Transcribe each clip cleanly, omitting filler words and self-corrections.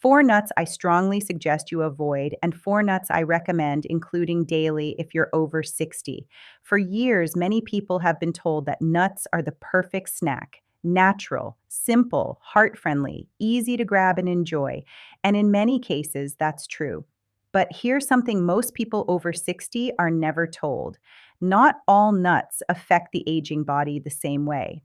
Four nuts I strongly suggest you avoid, and four nuts I recommend including daily if you're over 60. For years, many people have been told that nuts are the perfect snack. Natural, simple, heart friendly, easy to grab and enjoy. And in many cases, that's true. But here's something most people over 60 are never told. Not all nuts affect the aging body the same way.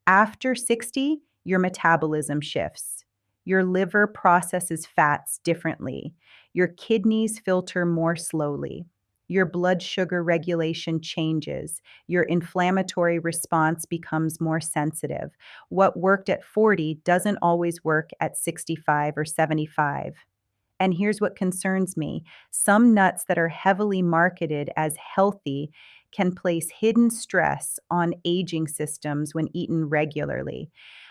After 60, your metabolism shifts. Your liver processes fats differently. Your kidneys filter more slowly. Your blood sugar regulation changes. Your inflammatory response becomes more sensitive. What worked at 40 doesn't always work at 65 or 75. And here's what concerns me. Some nuts that are heavily marketed as healthy can place hidden stress on aging systems when eaten regularly.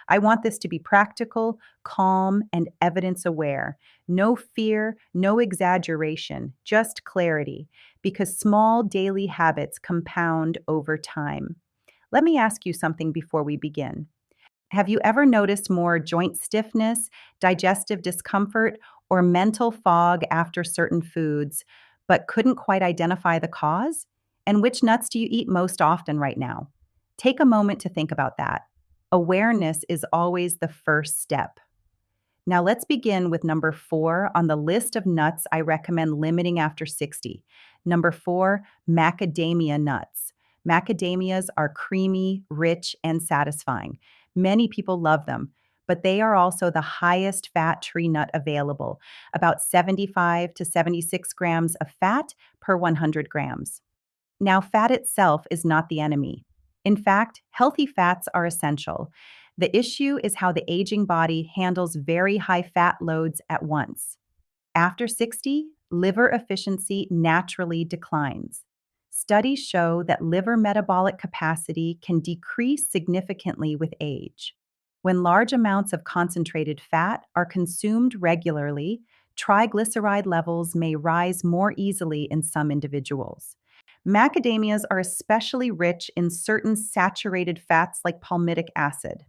I want this to be practical, calm, and evidence aware. No fear, no exaggeration, just clarity, because small daily habits compound over time. Let me ask you something before we begin. Have you ever noticed more joint stiffness, digestive discomfort, or mental fog after certain foods, but couldn't quite identify the cause? And which nuts do you eat most often right now? Take a moment to think about that. Awareness is always the first step. Now, let's begin with number four on the list of nuts I recommend limiting after 60. Number four, macadamia nuts. Macadamias are creamy, rich, and satisfying. Many people love them, but they are also the highest fat tree nut available, about 75 to 76 grams of fat per 100 grams. Now, fat itself is not the enemy. In fact, healthy fats are essential. The issue is how the aging body handles very high fat loads at once. After 60, liver efficiency naturally declines. Studies show that liver metabolic capacity can decrease significantly with age. When large amounts of concentrated fat are consumed regularly, triglyceride levels may rise more easily in some individuals. Macadamias are especially rich in certain saturated fats like palmitic acid.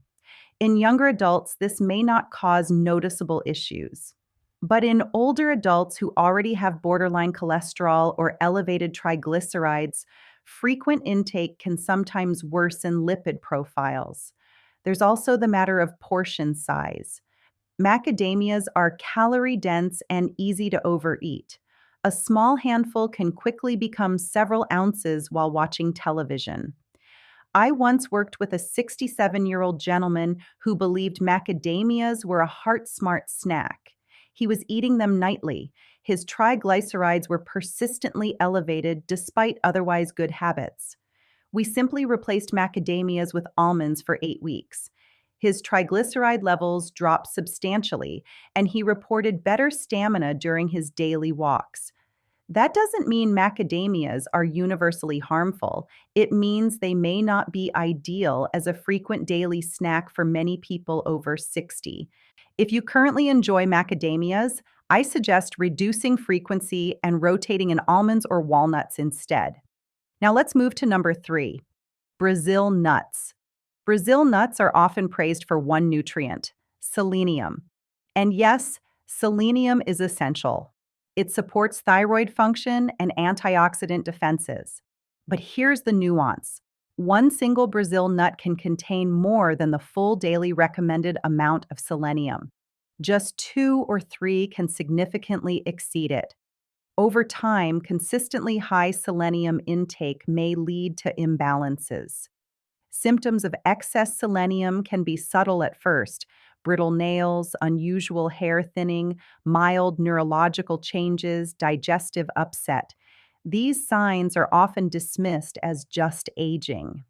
In younger adults, this may not cause noticeable issues. But in older adults who already have borderline cholesterol or elevated triglycerides, frequent intake can sometimes worsen lipid profiles. There's also the matter of portion size. Macadamias are calorie dense and easy to overeat. A small handful can quickly become several ounces while watching television. I once worked with a 67-year-old gentleman who believed macadamias were a heart smart snack. He was eating them nightly. His triglycerides were persistently elevated despite otherwise good habits. We simply replaced macadamias with almonds for 8 weeks. His triglyceride levels dropped substantially, and he reported better stamina during his daily walks. That doesn't mean macadamias are universally harmful. It means they may not be ideal as a frequent daily snack for many people over 60. If you currently enjoy macadamias, I suggest reducing frequency and rotating in almonds or walnuts instead. Now let's move to number three, Brazil nuts. Brazil nuts are often praised for one nutrient, selenium. And yes, selenium is essential. It supports thyroid function and antioxidant defenses. But here's the nuance. One single Brazil nut can contain more than the full daily recommended amount of selenium. Just two or three can significantly exceed it. Over time, consistently high selenium intake may lead to imbalances. Symptoms of excess selenium can be subtle at first: brittle nails, unusual hair thinning, mild neurological changes, digestive upset. These signs are often dismissed as just aging.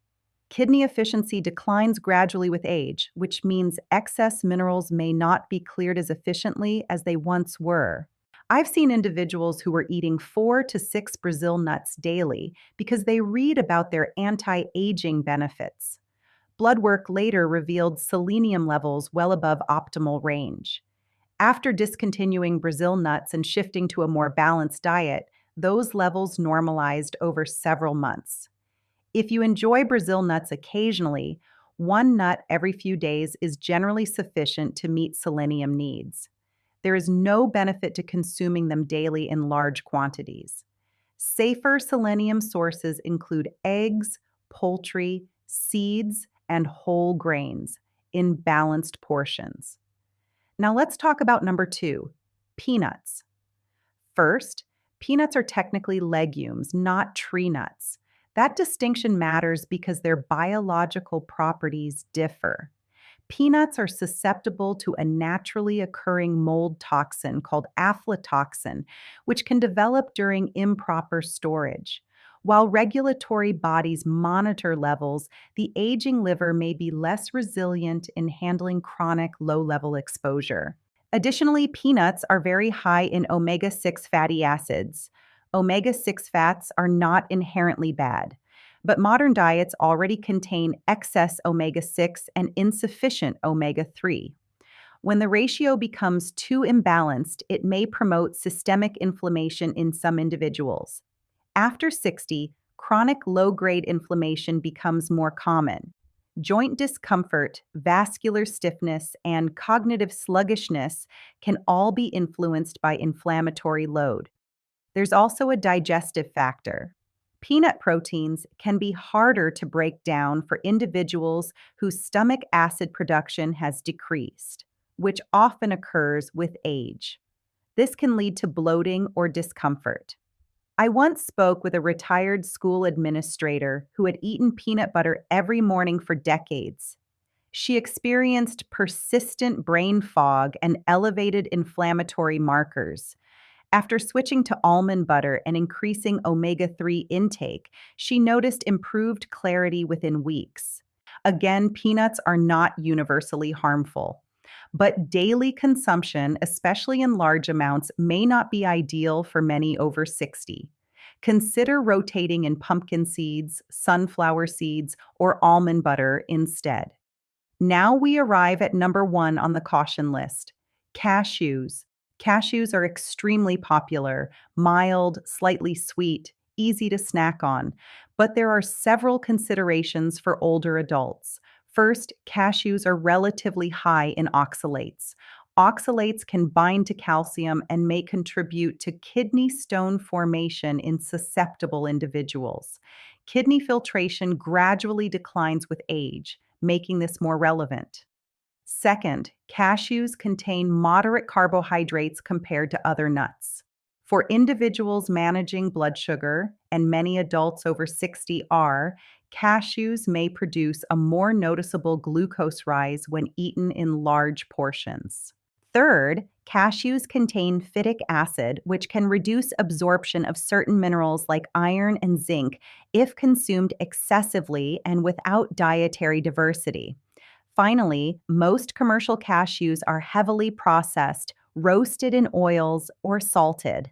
Kidney efficiency declines gradually with age, which means excess minerals may not be cleared as efficiently as they once were. I've seen individuals who are eating 4 to 6 Brazil nuts daily because they read about their anti-aging benefits. Blood work later revealed selenium levels well above optimal range. After discontinuing Brazil nuts and shifting to a more balanced diet, those levels normalized over several months. If you enjoy Brazil nuts occasionally, one nut every few days is generally sufficient to meet selenium needs. There is no benefit to consuming them daily in large quantities. Safer selenium sources include eggs, poultry, seeds, and whole grains in balanced portions. Now let's talk about number two, peanuts. First, peanuts are technically legumes, not tree nuts. That distinction matters because their biological properties differ. Peanuts are susceptible to a naturally occurring mold toxin called aflatoxin, which can develop during improper storage. While regulatory bodies monitor levels, the aging liver may be less resilient in handling chronic low level exposure. Additionally, peanuts are very high in omega 6 fatty acids. Omega 6 fats are not inherently bad, but modern diets already contain excess omega 6 and insufficient omega 3. When the ratio becomes too imbalanced, it may promote systemic inflammation in some individuals. After 60, chronic low grade inflammation becomes more common. Joint discomfort, vascular stiffness, and cognitive sluggishness can all be influenced by inflammatory load. There's also a digestive factor. Peanut proteins can be harder to break down for individuals whose stomach acid production has decreased, which often occurs with age. This can lead to bloating or discomfort. I once spoke with a retired school administrator who had eaten peanut butter every morning for decades. She experienced persistent brain fog and elevated inflammatory markers. After switching to almond butter and increasing omega 3 intake, she noticed improved clarity within weeks. Again, peanuts are not universally harmful, but daily consumption, especially in large amounts, may not be ideal for many over 60. Consider rotating in pumpkin seeds, sunflower seeds, or almond butter instead. Now we arrive at number one on the caution list, cashews. Cashews are extremely popular, mild, slightly sweet, easy to snack on. But there are several considerations for older adults. First, cashews are relatively high in oxalates. Oxalates can bind to calcium and may contribute to kidney stone formation in susceptible individuals. Kidney filtration gradually declines with age, making this more relevant. Second, cashews contain moderate carbohydrates compared to other nuts. For individuals managing blood sugar, and many adults over 60 are, cashews may produce a more noticeable glucose rise when eaten in large portions. Third, cashews contain phytic acid, which can reduce absorption of certain minerals like iron and zinc if consumed excessively and without dietary diversity. Finally, most commercial cashews are heavily processed, roasted in oils, or salted.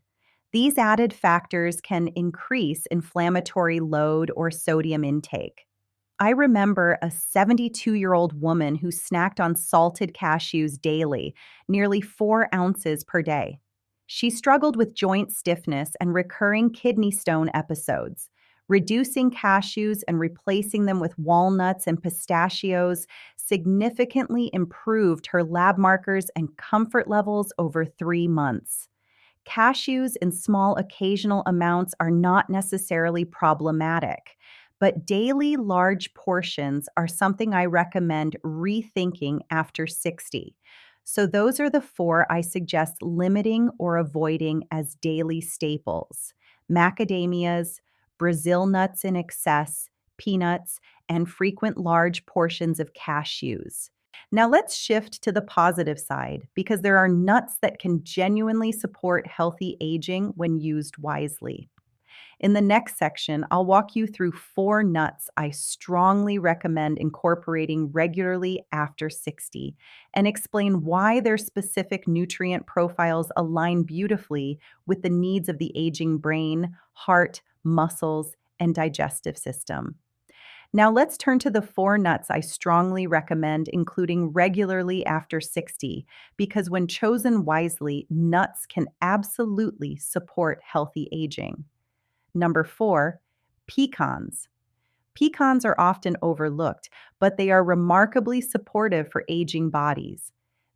These added factors can increase inflammatory load or sodium intake. I remember a 72-year-old woman who snacked on salted cashews daily, nearly 4 ounces per day. She struggled with joint stiffness and recurring kidney stone episodes. Reducing cashews and replacing them with walnuts and pistachios significantly improved her lab markers and comfort levels over 3 months. Cashews in small occasional amounts are not necessarily problematic, but daily large portions are something I recommend rethinking after 60. So those are the 4 I suggest limiting or avoiding as daily staples: macadamias, Brazil nuts in excess, peanuts, and frequent large portions of cashews. Now let's shift to the positive side because there are nuts that can genuinely support healthy aging when used wisely. In the next section, I'll walk you through 4 nuts I strongly recommend incorporating regularly after 60 and explain why their specific nutrient profiles align beautifully with the needs of the aging brain, heart, muscles, and digestive system. Now let's turn to the 4 nuts I strongly recommend including regularly after 60 because when chosen wisely, nuts can absolutely support healthy aging. Number 4, pecans. Pecans are often overlooked, but they are remarkably supportive for aging bodies.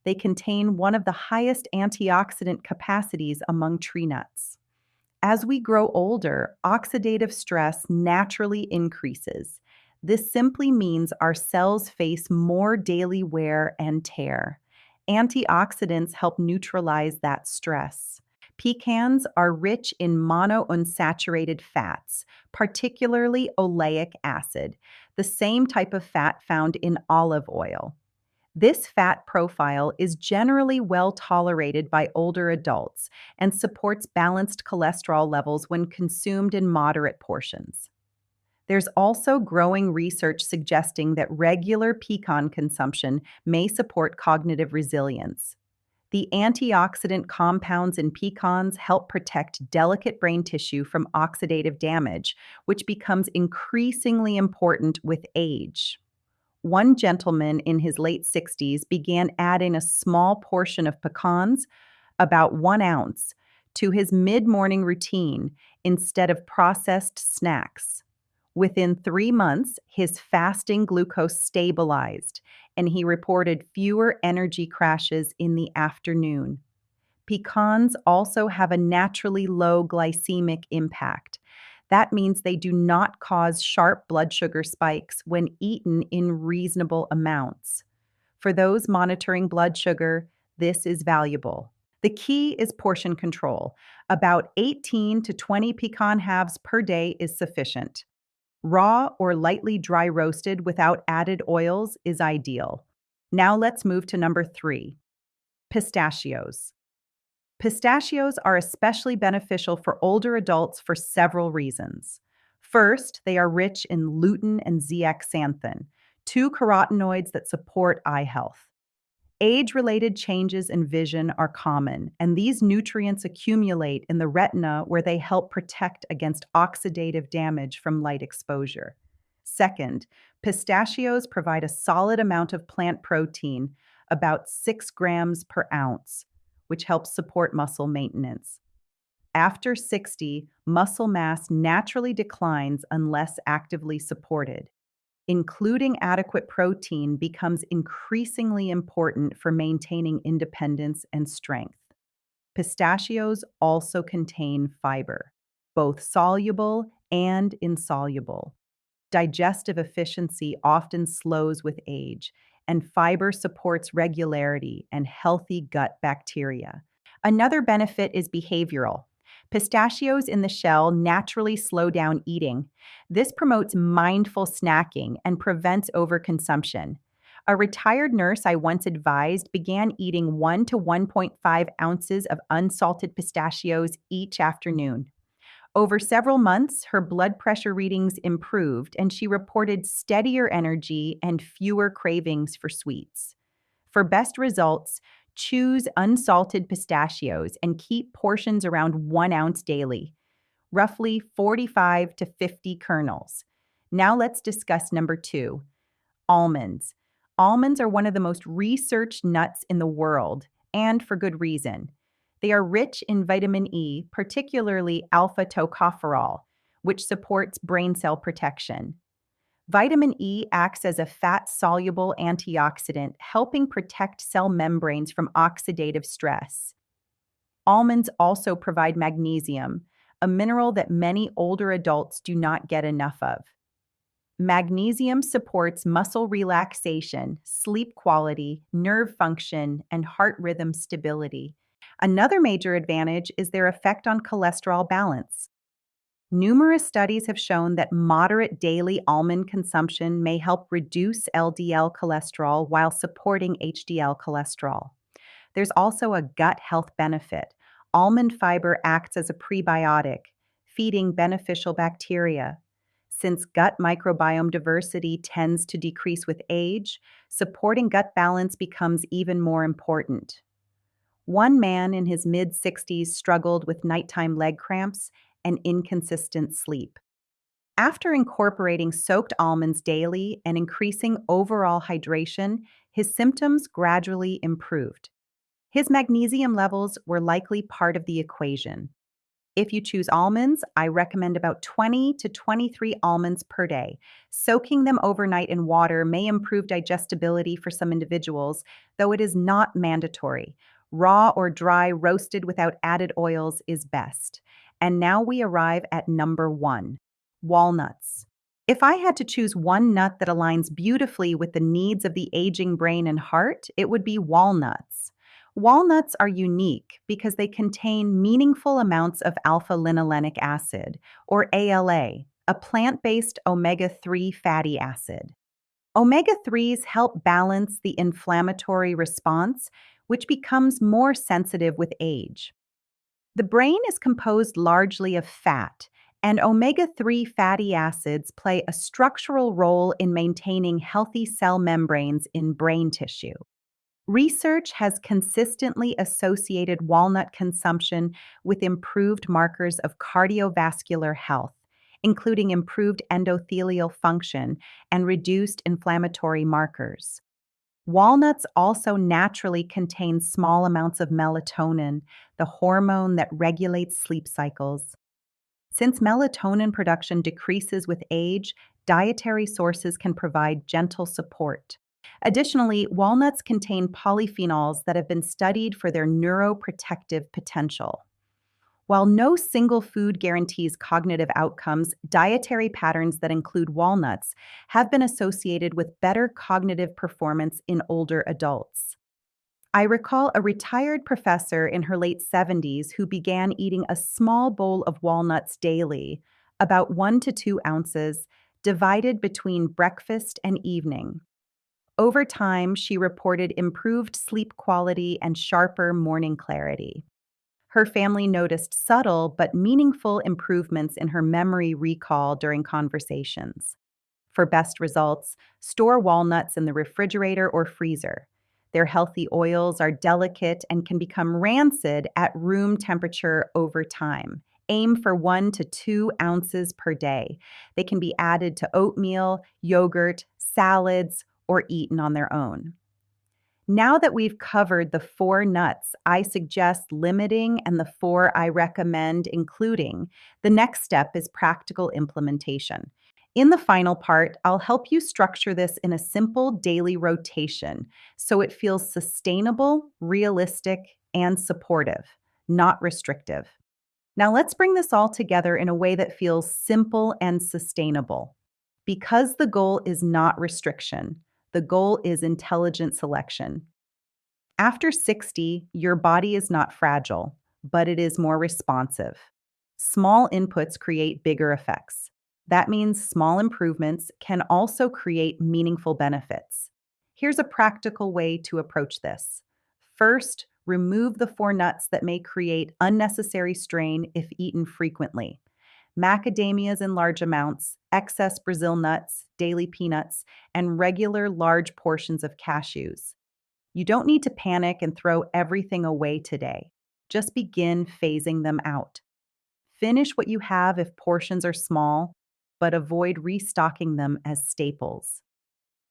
They contain one of the highest antioxidant capacities among tree nuts. As we grow older, oxidative stress naturally increases. This simply means our cells face more daily wear and tear. Antioxidants help neutralize that stress. Pecans are rich in monounsaturated fats, particularly oleic acid, the same type of fat found in olive oil. This fat profile is generally well tolerated by older adults and supports balanced cholesterol levels when consumed in moderate portions. There's also growing research suggesting that regular pecan consumption may support cognitive resilience. The antioxidant compounds in pecans help protect delicate brain tissue from oxidative damage, which becomes increasingly important with age. One gentleman in his late 60s began adding a small portion of pecans, about 1 ounce, to his mid morning routine instead of processed snacks. Within 3 months, his fasting glucose stabilized, and he reported fewer energy crashes in the afternoon. Pecans also have a naturally low glycemic impact. That means they do not cause sharp blood sugar spikes when eaten in reasonable amounts. For those monitoring blood sugar, this is valuable. The key is portion control. About 18 to 20 pecan halves per day is sufficient. Raw or lightly dry roasted without added oils is ideal. Now let's move to number 3, pistachios. Pistachios are especially beneficial for older adults for several reasons. First, they are rich in lutein and zeaxanthin, two carotenoids that support eye health. Age-related changes in vision are common, and these nutrients accumulate in the retina where they help protect against oxidative damage from light exposure. Second, pistachios provide a solid amount of plant protein, about 6 grams per ounce, which helps support muscle maintenance. After 60, muscle mass naturally declines unless actively supported. Including adequate protein becomes increasingly important for maintaining independence and strength. Pistachios also contain fiber, both soluble and insoluble. Digestive efficiency often slows with age, and fiber supports regularity and healthy gut bacteria. Another benefit is behavioral. Pistachios in the shell naturally slow down eating. This promotes mindful snacking and prevents overconsumption. A retired nurse I once advised began eating 1 to 1.5 ounces of unsalted pistachios each afternoon. Over several months, her blood pressure readings improved, and she reported steadier energy and fewer cravings for sweets. For best results, choose unsalted pistachios and keep portions around 1 ounce daily, roughly 45 to 50 kernels. Now let's discuss number 2, almonds. Almonds are one of the most researched nuts in the world, and for good reason. They are rich in vitamin E, particularly alpha tocopherol, which supports brain cell protection. Vitamin E acts as a fat-soluble antioxidant, helping protect cell membranes from oxidative stress. Almonds also provide magnesium, a mineral that many older adults do not get enough of. Magnesium supports muscle relaxation, sleep quality, nerve function, and heart rhythm stability. Another major advantage is their effect on cholesterol balance. Numerous studies have shown that moderate daily almond consumption may help reduce LDL cholesterol while supporting HDL cholesterol. There's also a gut health benefit. Almond fiber acts as a prebiotic, feeding beneficial bacteria. Since gut microbiome diversity tends to decrease with age, supporting gut balance becomes even more important. One man in his mid-60s struggled with nighttime leg cramps and inconsistent sleep. After incorporating soaked almonds daily and increasing overall hydration, his symptoms gradually improved. His magnesium levels were likely part of the equation. If you choose almonds, I recommend about 20 to 23 almonds per day. Soaking them overnight in water may improve digestibility for some individuals, though it is not mandatory. Raw or dry roasted without added oils is best. And now we arrive at number one, walnuts. If I had to choose one nut that aligns beautifully with the needs of the aging brain and heart, it would be walnuts. Walnuts are unique because they contain meaningful amounts of alpha linolenic acid, or ALA, a plant based omega 3 fatty acid. Omega 3s help balance the inflammatory response, which becomes more sensitive with age. The brain is composed largely of fat, and omega 3 fatty acids play a structural role in maintaining healthy cell membranes in brain tissue. Research has consistently associated walnut consumption with improved markers of cardiovascular health, including improved endothelial function and reduced inflammatory markers. Walnuts also naturally contain small amounts of melatonin, the hormone that regulates sleep cycles. Since melatonin production decreases with age, dietary sources can provide gentle support. Additionally, walnuts contain polyphenols that have been studied for their neuroprotective potential. While no single food guarantees cognitive outcomes, dietary patterns that include walnuts have been associated with better cognitive performance in older adults. I recall a retired professor in her late 70s who began eating a small bowl of walnuts daily, about 1 to 2 ounces, divided between breakfast and evening. Over time, she reported improved sleep quality and sharper morning clarity. Her family noticed subtle but meaningful improvements in her memory recall during conversations. For best results, store walnuts in the refrigerator or freezer. Their healthy oils are delicate and can become rancid at room temperature over time. Aim for 1 to 2 ounces per day. They can be added to oatmeal, yogurt, salads, or eaten on their own. Now that we've covered the four nuts I suggest limiting and the four I recommend including, the next step is practical implementation. In the final part, I'll help you structure this in a simple daily rotation so it feels sustainable, realistic, and supportive, not restrictive. Now let's bring this all together in a way that feels simple and sustainable. Because the goal is not restriction, the goal is intelligent selection. After 60, your body is not fragile, but it is more responsive. Small inputs create bigger effects. That means small improvements can also create meaningful benefits. Here's a practical way to approach this. First, remove the four nuts that may create unnecessary strain if eaten frequently. Macadamias in large amounts, excess Brazil nuts, daily peanuts, and regular large portions of cashews. You don't need to panic and throw everything away today. Just begin phasing them out. Finish what you have if portions are small, but avoid restocking them as staples.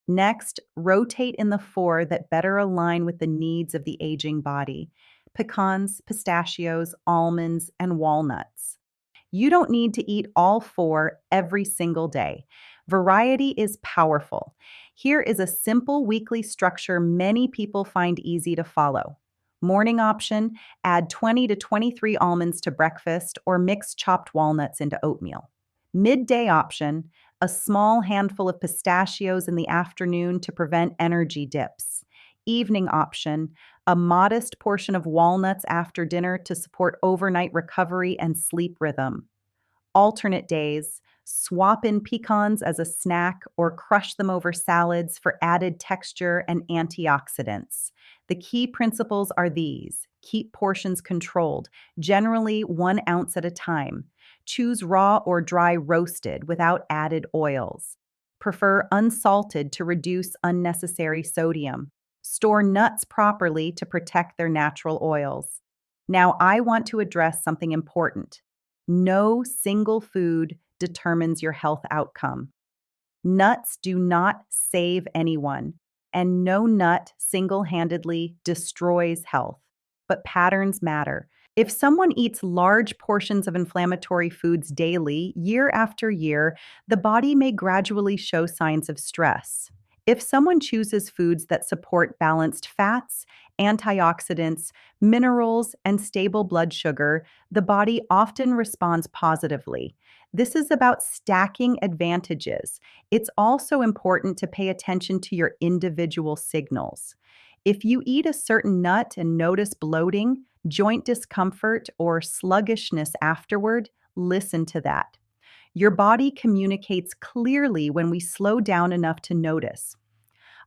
Next, rotate in the four that better align with the needs of the aging body: pecans, pistachios, almonds, and walnuts. You don't need to eat all four every single day. Variety is powerful. Here is a simple weekly structure many people find easy to follow. Morning option: add 20 to 23 almonds to breakfast or mix chopped walnuts into oatmeal. Midday option: a small handful of pistachios in the afternoon to prevent energy dips. Evening option: a modest portion of walnuts after dinner to support overnight recovery and sleep rhythm. Alternate days: swap in pecans as a snack or crush them over salads for added texture and antioxidants. The key principles are these: keep portions controlled, generally 1 ounce at a time. Choose raw or dry roasted without added oils. Prefer unsalted to reduce unnecessary sodium. Store nuts properly to protect their natural oils. Now, I want to address something important. No single food determines your health outcome. Nuts do not save anyone, and no nut single handedly destroys health. But patterns matter. If someone eats large portions of inflammatory foods daily, year after year, the body may gradually show signs of stress. If someone chooses foods that support balanced fats, antioxidants, minerals, and stable blood sugar, the body often responds positively. This is about stacking advantages. It's also important to pay attention to your individual signals. If you eat a certain nut and notice bloating, joint discomfort, or sluggishness afterward, listen to that. Your body communicates clearly when we slow down enough to notice.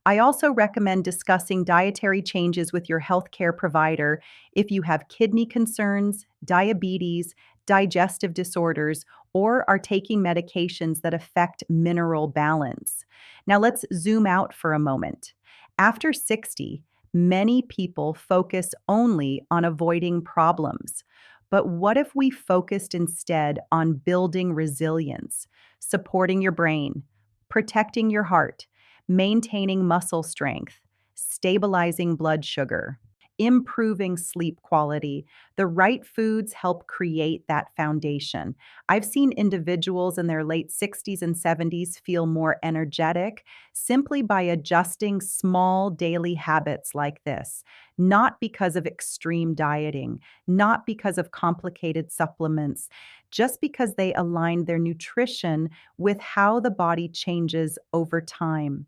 I also recommend discussing dietary changes with your healthcare provider if you have kidney concerns, diabetes, digestive disorders, or are taking medications that affect mineral balance. Now, let's zoom out for a moment. After 60, many people focus only on avoiding problems. But what if we focused instead on building resilience, supporting your brain, protecting your heart, maintaining muscle strength, stabilizing blood sugar, improving sleep quality? The right foods help create that foundation. I've seen individuals in their late 60s and 70s feel more energetic simply by adjusting small daily habits like this, not because of extreme dieting, not because of complicated supplements, just because they align their nutrition with how the body changes over time.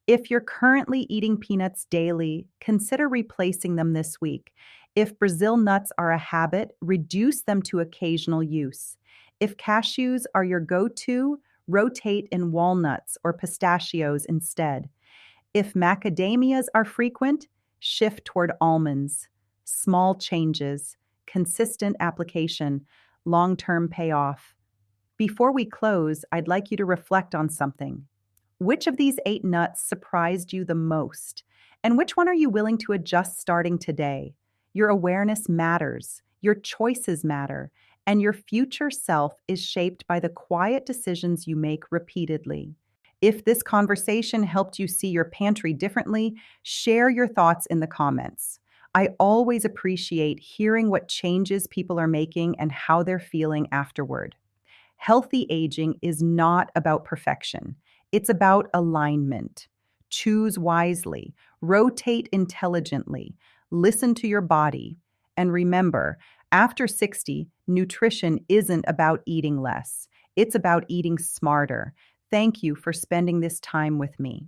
If you're currently eating peanuts daily, consider replacing them this week. If Brazil nuts are a habit, reduce them to occasional use. If cashews are your go to, rotate in walnuts or pistachios instead. If macadamias are frequent, shift toward almonds. Small changes, consistent application, long term payoff. Before we close, I'd like you to reflect on something. Which of these 8 nuts surprised you the most? And which one are you willing to adjust starting today? Your awareness matters, your choices matter, and your future self is shaped by the quiet decisions you make repeatedly. If this conversation helped you see your pantry differently, share your thoughts in the comments. I always appreciate hearing what changes people are making and how they're feeling afterward. Healthy aging is not about perfection. It's about alignment. Choose wisely, rotate intelligently, listen to your body, and remember, after 60, nutrition isn't about eating less. It's about eating smarter. Thank you for spending this time with me.